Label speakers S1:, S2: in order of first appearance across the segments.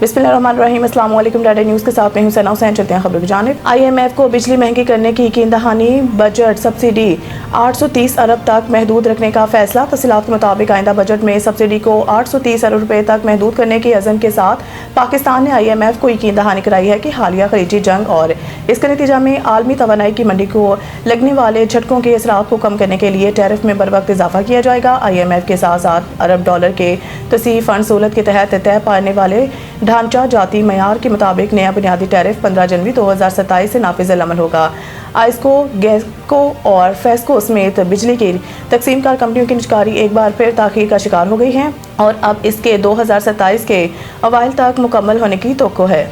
S1: बिस्मिल्लाहिर्रहमानिर्रहीम। अस्सलाम वालेकुम। डाटा न्यूज़ के साथ मैं हूं सना हुसैन। चलते हैं खबरों की जानिब। IMF को बिजली महंगी करने की यकीन दहानी, बजट सब्सिडी 830 अरब तक महदूद रखने का फैसला। तफसीलात के मुताबिक आइंदा बजट में सब्सिडी को 830 अरब रुपए तक महदूद करने के अज़म के साथ पाकिस्तान ने IMF को यकीन दहानी कराई है कि हालिया खलीजी जंग और इसके नतीजा में आलमी तवानाई की मंडी को लगने वाले झटकों के असरात को कम करने के लिए टैरिफ में बर वक्त इजाफा किया जाएगा। IMF के 7 अरब डॉलर के तोसीफ़ फंड सहूलत के तहत तय पाने वाले ढांचा जाती मयार के मुताबिक नया बुनियादी टैरिफ 15 जनवरी 2027 से नाफिज़ अमल होगा। आइस्को, गैसको और फेस्को समेत बिजली की तकसीमकार कंपनियों की निजकारी एक बार फिर ताख़ीर का शिकार हो गई हैं और अब इसके 2027 के अवाइल तक मुकम्मल होने की तवक्को है।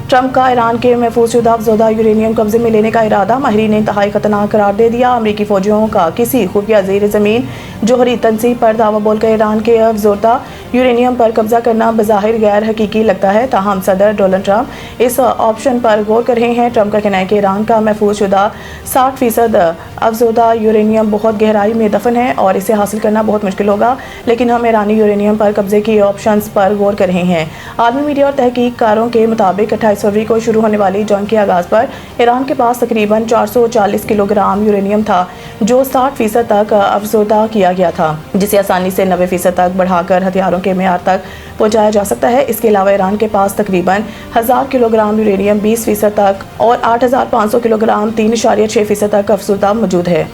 S1: ट्रंप का ईरान के महफूज शुदा अफज़ोदा यूरेनियम कब्जे में लेने का इरादा, माहिरीन ने इंतहाई खतरनाक करार दे दिया। अमरीकी फौजियों का किसी खुफिया ज़ेर ज़मीन जोहरी तनसीब पर दावा बोलकर ईरान के अफज़ोदा यूरेनियम पर कब्जा करना बज़ाहिर गैर हकीकी लगता है, ताहम सदर डोनाल्ड ट्रंप इस ऑप्शन पर गौर कर रहे हैं। ट्रंप का कहना है कि ईरान का महफूज शुदा 60% अफज़ोदा यूरेनियम बहुत गहराई में दफन है और इसे हासिल करना बहुत मुश्किल होगा, लेकिन हम ईरानी यूरेनियम पर कब्जे की ऑप्शन पर गौर कर रहे हैं। आलमी मीडिया और तहकीककारों के मुताबिक 28 फरवरी को शुरू होने वाली जंग के आगाज़ पर ईरान के पास तकरीबन 440 किलोग्राम यूरेनियम था, जो 60% तक अफज़ोदा किया गया था, जिसे आसानी से 90% तक बढ़ाकर हथियारों के मेयार तक पहुंचाया जा सकता है। इसके अलावा ईरान के पास तकरीबन 1000 किलोग्राम यूरेनियम 20% तक और 8500 किलोग्राम 3.6% तक अफज़ोदा मौजूद है।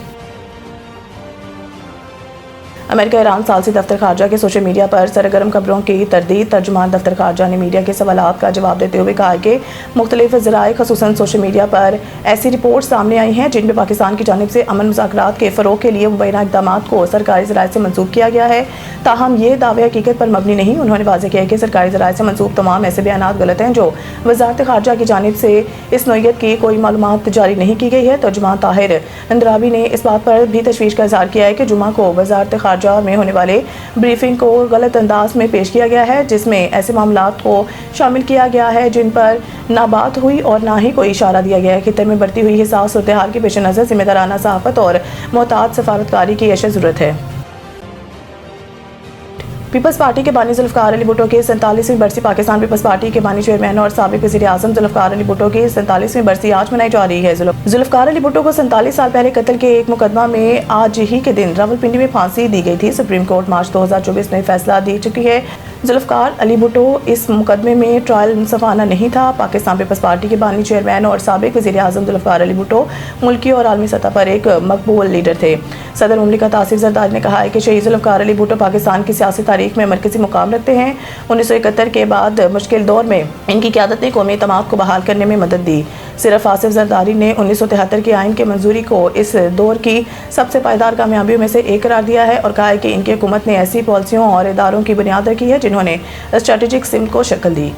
S1: अमेरिका ईरान सालसी दफ्तर खारजा के सोशल मीडिया पर सरगर्म खबरों की तरदीद। तर्जुमान दफ्तर खारजा ने मीडिया के सवालात का जवाब देते हुए कहा कि मुख्तलिफ ज़राए ख़ुसूसन सोशल मीडिया पर ऐसी रिपोर्ट सामने आई हैं जिनमें पाकिस्तान की जानिब से अमन मुज़ाकरात के फ़रोग़ के लिए मुबैना इक़दाम को सरकारी ज़राए से मंसूब किया गया है, ताहम ये दावे हकीकत पर मबनी नहीं। उन्होंने वाज़ेह किया कि सरकारी ज़राए से मंसूब तमाम ऐसे बयानात गलत हैं जो वज़ारत खारजा की जानिब से इस नौइयत की कोई मालूमात जारी नहीं की गई है। तर्जुमान ताहिर अंद्राबी ने इस बात पर भी तशवीश का इज़हार किया है कि जुमा को वज़ारत खारजा में होने वाले ब्रीफिंग को गलत अंदाज में पेश किया गया है, जिसमें ऐसे मामलात को शामिल किया गया है जिन पर ना बात हुई और ना ही कोई इशारा दिया गया है। खित्ते में बढ़ती हुई हिसास सूरत-ए-हाल के पेश नज़र ज़िम्मेदाराना सहाफ़त और मोहतात सफारतकारी की अशद ज़रूरत है। पीपल्स पार्टी के बानी ज़ुल्फ़िकार अली भुट्टो की 47वीं बरसी। पाकिस्तान पीपल्स पार्टी के बानी चेयरमैन और साबिक़ वज़ीर आज़म ज़ुल्फ़िकार अली भुट्टो की 47वीं बरसी आज मनाई जा रही है। ज़ुल्फ़िकार अली भुट्टो को 47 साल पहले कत्ल के एक मुकदमा में आज ही के दिन रावलपिंडी में फांसी दी गई थी। सुप्रीम कोर्ट मार्च 2024 में फैसला दे चुकी है। ज़ुल्फ़िकार अली भुट्टो इस मुकदमे में ट्रायल मुंसफ़ाना नहीं था। पाकिस्तान पीपल्स पार्टी के बानी चेयरमैन और साबिक़ वज़ीर आज़म ज़ुल्फ़िकार अली भुट्टो मुल्की और आलमी सतह पर एक मकबूल लीडर थे। सदर मुमलिकत आसिफ ज़रदारी ने कहा है कि शहीद ज़ुल्फ़िकार अली भुट्टो पाकिस्तान की सियासी तारीख में मरकज़ी मुकाम रखते हैं। 1971 के बाद मुश्किल दौर में इनकी क़यादत ने कौमी एतमाद को बहाल करने में मदद दी। सिर्फ आसिफ ज़रदारी ने 1973 के आइन के मंजूरी को इस दौर की सबसे पायदार कामयाबियों में से एक करार दिया है और कहा है कि इनकी हुकूमत ने ऐसी पॉलिसियों और इदारों की बुनियाद रखी है जिन्होंने स्ट्रेटेजिक सिमत को शक्ल दी।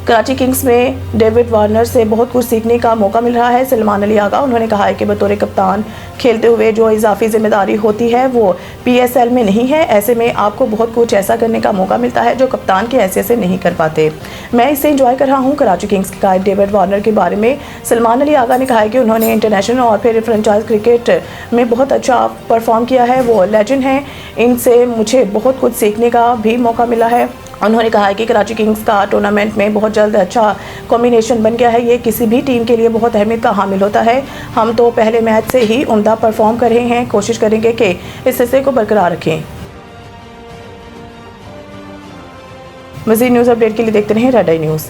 S1: कराची किंग्स में डेविड वार्नर से बहुत कुछ सीखने का मौका मिल रहा है। सलमान अली आगा, उन्होंने कहा है कि बतौर कप्तान खेलते हुए जो इजाफी जिम्मेदारी होती है वो PSL में नहीं है। ऐसे में आपको बहुत कुछ ऐसा करने का मौका मिलता है जो कप्तान की हैसियत से नहीं कर पाते। मैं इसे एंजॉय कर रहा हूँ। कराची किंग्स के कायद डेविड वार्नर के बारे में सलमान अली आगा ने कहा है कि उन्होंने इंटरनेशनल और फिर फ्रेंचाइज क्रिकेट में बहुत अच्छा परफॉर्म किया है। वो लेजेंड हैं, इनसे मुझे बहुत कुछ सीखने का भी मौका मिला है। उन्होंने कहा है कि कराची किंग्स का टूर्नामेंट में बहुत जल्द अच्छा कॉम्बिनेशन बन गया है। ये किसी भी टीम के लिए बहुत अहमियत का हामिल होता है। हम तो पहले मैच से ही उम्दा परफॉर्म कर रहे हैं, कोशिश करेंगे कि इस हिस्से को बरकरार रखें। मज़ीद न्यूज़ अपडेट के लिए देखते रहें रेड आई न्यूज़।